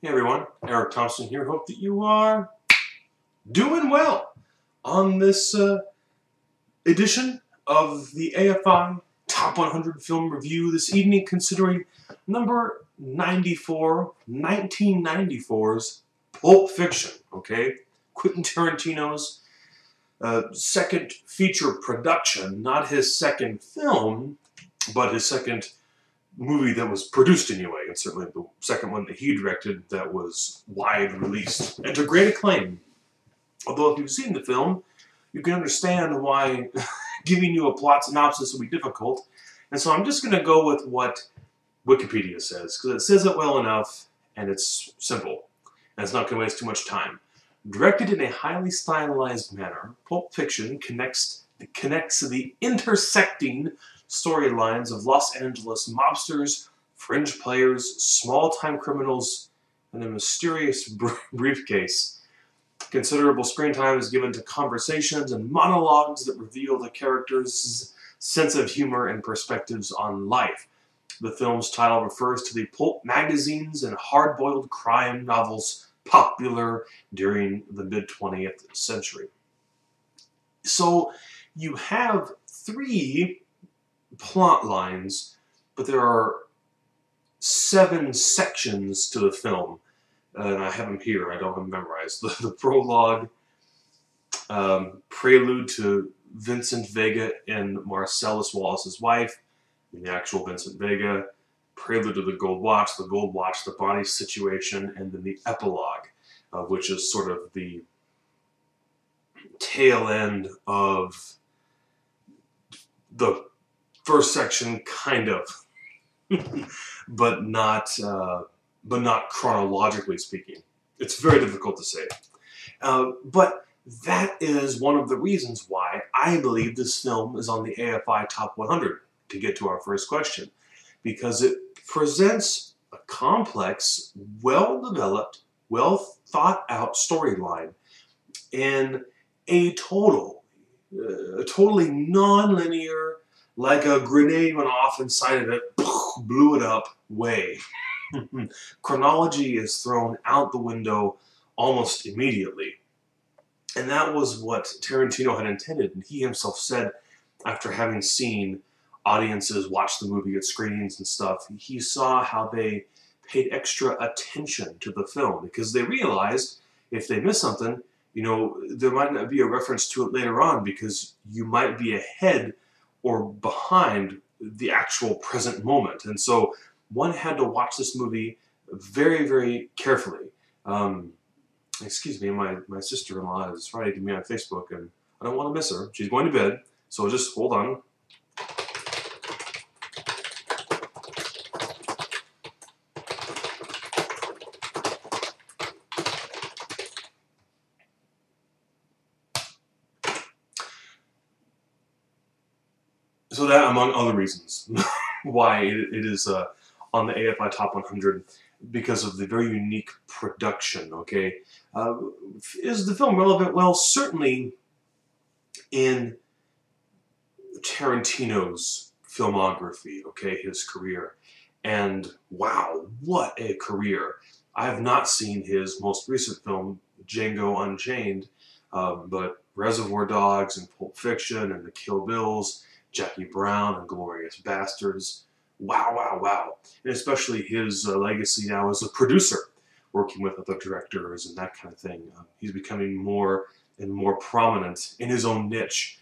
Hey everyone, Eric Thompson here. Hope that you are doing well on this edition of the AFI Top 100 Film Review this evening, considering number 94, 1994's Pulp Fiction, okay? Quentin Tarantino's second feature production, not his second film, but his second movie that was produced anyway, and certainly the second one that he directed that was wide released and to great acclaim. Although if you've seen the film, you can understand why giving you a plot synopsis will be difficult. And so I'm just going to go with what Wikipedia says, because it says it well enough and it's simple. And it's not going to waste too much time. Directed in a highly stylized manner, Pulp Fiction connects the intersecting storylines of Los Angeles mobsters, fringe players, small-time criminals, and a mysterious briefcase. Considerable screen time is given to conversations and monologues that reveal the characters' sense of humor and perspectives on life. The film's title refers to the pulp magazines and hard-boiled crime novels popular during the mid-20th century. So you have three plot lines, but there are 7 sections to the film, and I have them here. I don't have them memorized. The prologue, prelude to Vincent Vega and Marcellus Wallace's wife, and the actual Vincent Vega, prelude to the Gold Watch, the body situation, and then the epilogue, which is sort of the tail end of the first section, kind of, but not chronologically speaking. It's very difficult to say. But that is one of the reasons why I believe this film is on the AFI Top 100, to get to our first question, because it presents a complex, well-developed, well-thought-out storyline in a totally non-linear, like a grenade went off inside of it, blew it up way. Chronology is thrown out the window almost immediately. And that was what Tarantino had intended. And he himself said, after having seen audiences watch the movie at screenings and stuff, he saw how they paid extra attention to the film, because they realized if they miss something, you know, there might not be a reference to it later on, because you might be ahead or behind the actual present moment. And so one had to watch this movie very, very carefully. Excuse me, my sister-in-law is writing to me on Facebook, and I don't want to miss her. She's going to bed, so just hold on. So that, among other reasons, why it is on the AFI Top 100, because of the very unique production, okay? Is the film relevant? Well, certainly in Tarantino's filmography, okay, his career. And wow, what a career. I have not seen his most recent film, Django Unchained, but Reservoir Dogs and Pulp Fiction and the Kill Bills, Jackie Brown and Glorious Bastards. Wow, wow, wow. And especially his legacy now as a producer, working with other directors and that kind of thing. He's becoming more and more prominent in his own niche.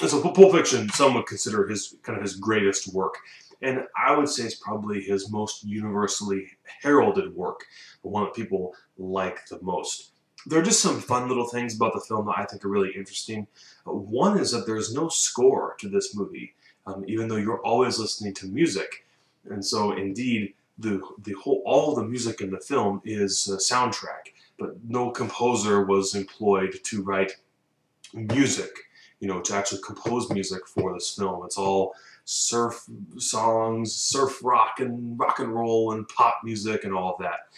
So Pulp Fiction, some would consider his his greatest work. And I would say it's probably his most universally heralded work, the one that people like the most. There are just some fun little things about the film that I think are really interesting. One is that there's no score to this movie, even though you're always listening to music. And so, indeed, all of the music in the film is soundtrack, but no composer was employed to write music, you know, to actually compose music for this film. It's all surf songs, surf rock and roll and pop music and all of that.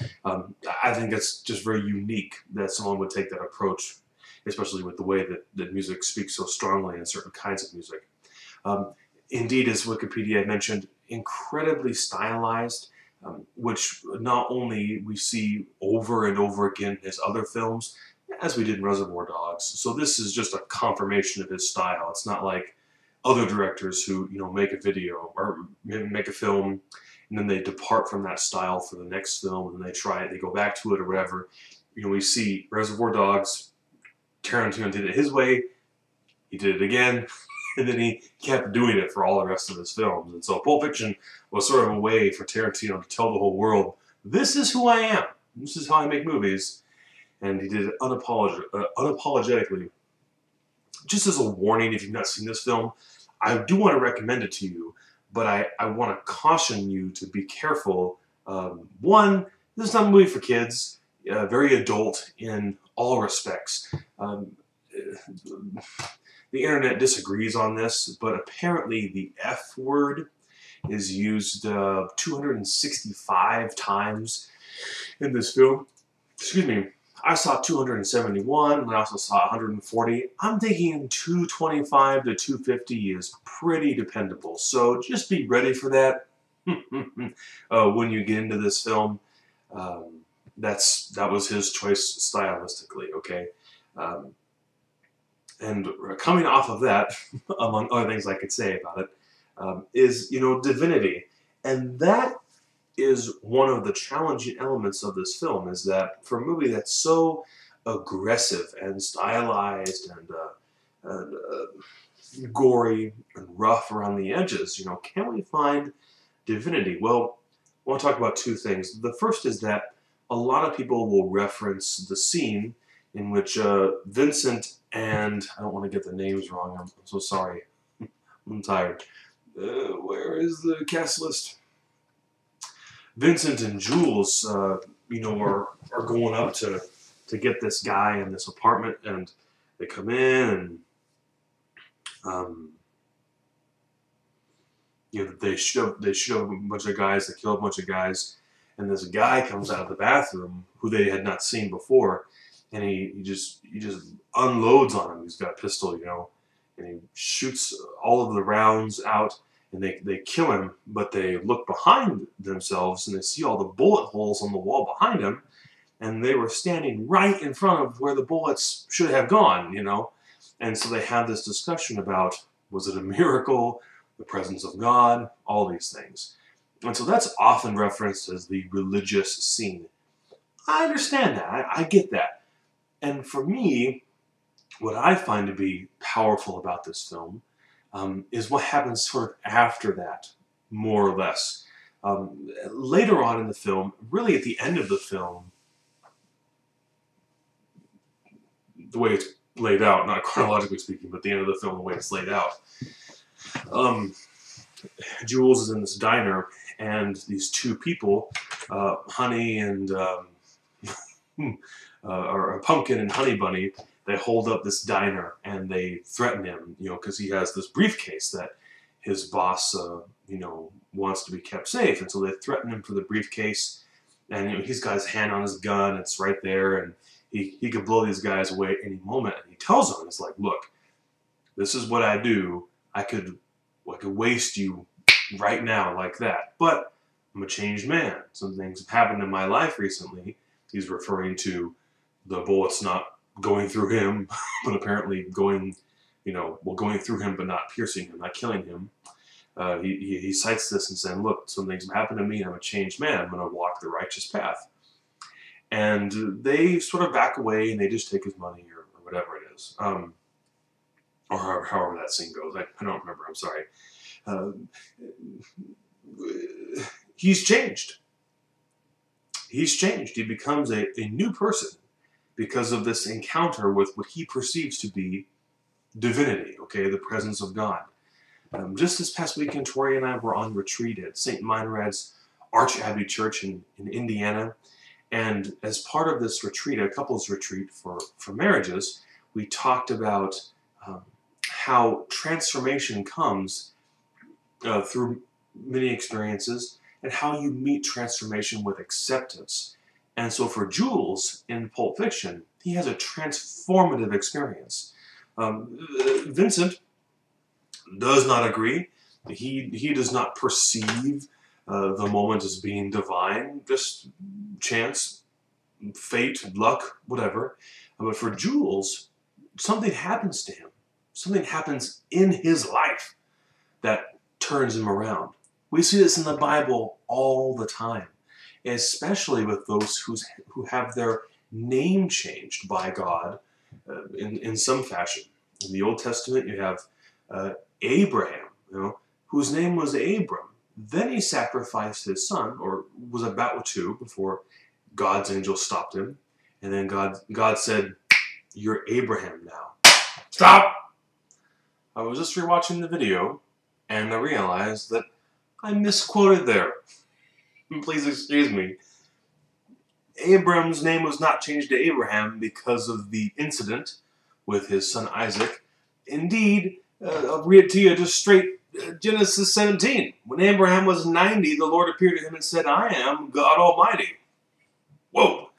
I think it's just very unique that someone would take that approach, especially with the way that music speaks so strongly in certain kinds of music. Indeed, as Wikipedia mentioned, incredibly stylized, which not only we see over and over again in his other films, as we did in Reservoir Dogs. So this is just a confirmation of his style. It's not like other directors who, you know, make a video or make a film and then they depart from that style for the next film and they try it, they go back to it or whatever. You know, we see Reservoir Dogs, Tarantino did it his way, he did it again, and then he kept doing it for all the rest of his films. And so Pulp Fiction was sort of a way for Tarantino to tell the whole world, this is who I am, this is how I make movies. And he did it unapologetically. Just as a warning, if you've not seen this film, I do want to recommend it to you, but I want to caution you to be careful. One, this is not a movie for kids, very adult in all respects. The internet disagrees on this, but apparently the F word is used 265 times in this film. Excuse me. I saw 271, and I also saw 140. I'm thinking 225 to 250 is pretty dependable, so just be ready for that when you get into this film. That was his choice stylistically, okay? And coming off of that, among other things I could say about it, is, you know, divinity. And that is one of the challenging elements of this film, is that for a movie that's so aggressive and stylized and gory and rough around the edges, you know, can we find divinity? Well, I want to talk about two things. The first is that a lot of people will reference the scene in which Vincent and, I don't want to get the names wrong, I'm so sorry, I'm tired. Where is the cast list? Vincent and Jules, you know, are going up to get this guy in this apartment, and they come in and you know, they shoot a bunch of guys, they kill a bunch of guys, and this guy comes out of the bathroom who they had not seen before, and he just unloads on him. He's got a pistol, you know, and he shoots all of the rounds out. And they kill him, but they look behind themselves and they see all the bullet holes on the wall behind him, and they were standing right in front of where the bullets should have gone, you know. And so they have this discussion about, was it a miracle, the presence of God, all these things. And so that's often referenced as the religious scene. I understand that, I get that. And for me, what I find to be powerful about this film is what happens sort of after that, more or less. Later on in the film, really at the end of the film, the way it's laid out, not chronologically speaking, but the end of the film, the way it's laid out, Jules is in this diner, and these two people, Honey and, or Pumpkin and Honey Bunny, they hold up this diner and they threaten him, you know, because he has this briefcase that his boss, you know, wants to be kept safe. And so they threaten him for the briefcase. And, you know, he's got his hand on his gun. It's right there. And he could blow these guys away at any moment. And he tells them, it's like, look, this is what I do. I could waste you right now like that. But I'm a changed man. Some things have happened in my life recently. He's referring to the bullets not going through him, but apparently going, you know, well, going through him, but not piercing him, not killing him. He cites this and saying, look, some things have happened to me, and I'm a changed man. I'm going to walk the righteous path. And they sort of back away, and they just take his money or whatever it is. Or however that scene goes. I don't remember, I'm sorry. He's changed. He's changed. He becomes a new person because of this encounter with what he perceives to be divinity, okay, the presence of God. Just this past weekend, Tori and I were on retreat at St. Meinrad's Arch Abbey Church in Indiana, and as part of this retreat, a couples retreat for marriages, we talked about how transformation comes through many experiences, and how you meet transformation with acceptance. And so for Jules in Pulp Fiction, he has a transformative experience. Vincent does not agree. He does not perceive the moment as being divine, just chance, fate, luck, whatever. But for Jules, something happens to him. Something happens in his life that turns him around. We see this in the Bible all the time, especially with those who have their name changed by God in some fashion. In the Old Testament, you have Abraham, whose name was Abram. Then he sacrificed his son, or was about to, before God's angel stopped him. And then God said, "You're Abraham now." Stop! I was just rewatching the video, and I realized that I misquoted there. Please excuse me. Abram's name was not changed to Abraham because of the incident with his son Isaac. Indeed, I'll read it to you just straight, Genesis 17. When Abraham was 90, the Lord appeared to him and said, "I am God Almighty." Whoa!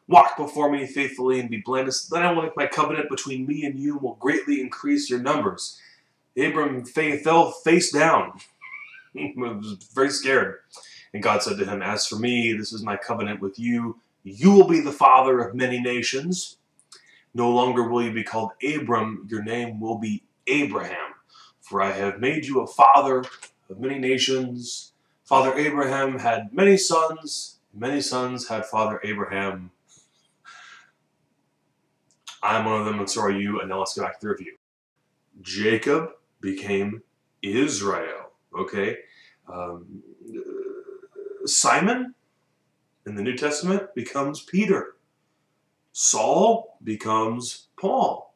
"Walk before me faithfully and be blameless. Then I will make my covenant between me and you and will greatly increase your numbers." Abram fell face down. He was very scared. And God said to him, "As for me, this is my covenant with you. You will be the father of many nations. No longer will you be called Abram. Your name will be Abraham. For I have made you a father of many nations. Father Abraham had many sons. Many sons had Father Abraham. I'm one of them, and so are you." And now let's go back to the review. Jacob became Israel. Okay? Simon, in the New Testament, becomes Peter. Saul becomes Paul.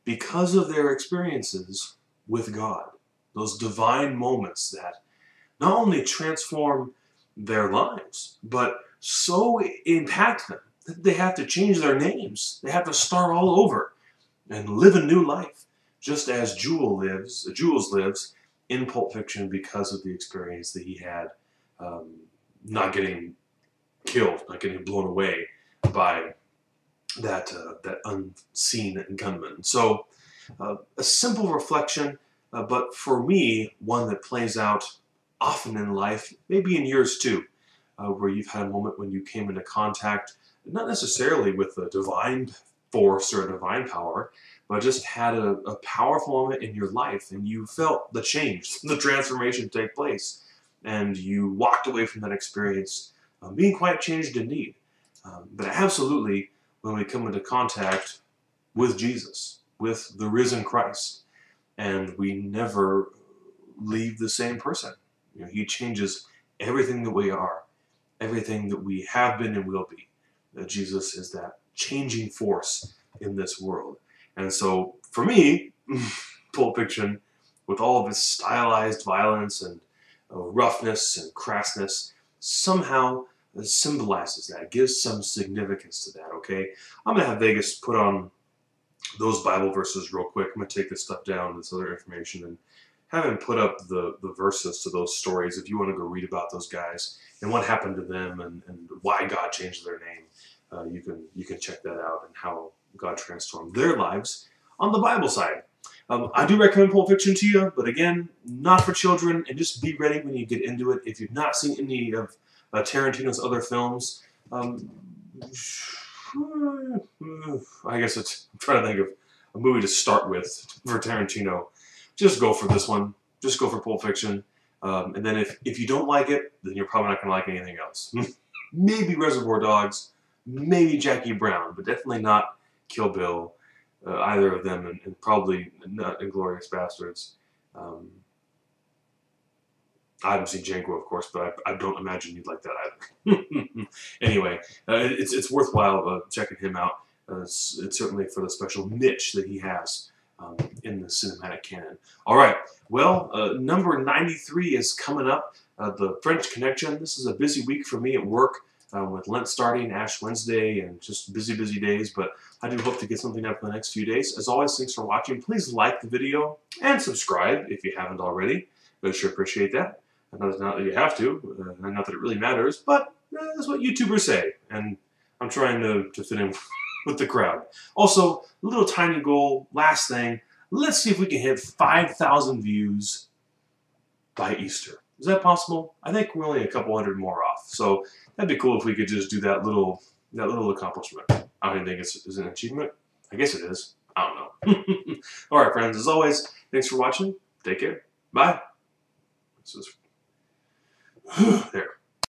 Because of their experiences with God. Those divine moments that not only transform their lives, but so impact them that they have to change their names. They have to start all over and live a new life, just as Jules lives in Pulp Fiction because of the experience that he had, not getting killed, not getting blown away by that unseen gunman. So a simple reflection, but for me, one that plays out often in life, maybe in yours too, where you've had a moment when you came into contact, not necessarily with a divine force or a divine power, but just had a powerful moment in your life and you felt the change, the transformation take place. And you walked away from that experience being quite changed indeed. But absolutely, when we come into contact with Jesus, with the risen Christ, and we never leave the same person. He changes everything that we are, everything that we have been and will be. Jesus is that changing force in this world. And so, for me, Pulp Fiction, with all of its stylized violence and roughness and crassness, somehow symbolizes that, gives some significance to that, okay? I'm going to have Vegas put on those Bible verses real quick. I'm going to take this stuff down, this other information, and have him put up the verses to those stories if you want to go read about those guys and what happened to them and why God changed their name. You can check that out and how God transformed their lives on the Bible side. I do recommend Pulp Fiction to you, but again, not for children, and just be ready when you get into it. If you've not seen any of Tarantino's other films, I guess I'm trying to think of a movie to start with for Tarantino. Just go for this one. Just go for Pulp Fiction. And then if you don't like it, then you're probably not going to like anything else. Maybe Reservoir Dogs, maybe Jackie Brown, but definitely not Kill Bill, either of them, and probably not Inglourious Bastards. I haven't seen Django, of course, but I don't imagine you'd like that either. Anyway, it's worthwhile checking him out. It's certainly for the special niche that he has in the cinematic canon. All right, well, number 93 is coming up, The French Connection. This is a busy week for me at work with Lent starting, Ash Wednesday, and just busy, busy days, but I do hope to get something up in the next few days. As always, thanks for watching. Please like the video and subscribe if you haven't already. I sure appreciate that. Not that you have to, not that it really matters, but that's what YouTubers say, and I'm trying to fit in with the crowd. Also, a little tiny goal, last thing, let's see if we can hit 5,000 views by Easter. Is that possible? I think we're only a couple hundred more off. So that'd be cool if we could just do that little accomplishment. I don't even think it's an achievement. I guess it is. I don't know. All right, friends. As always, thanks for watching. Take care. Bye. There.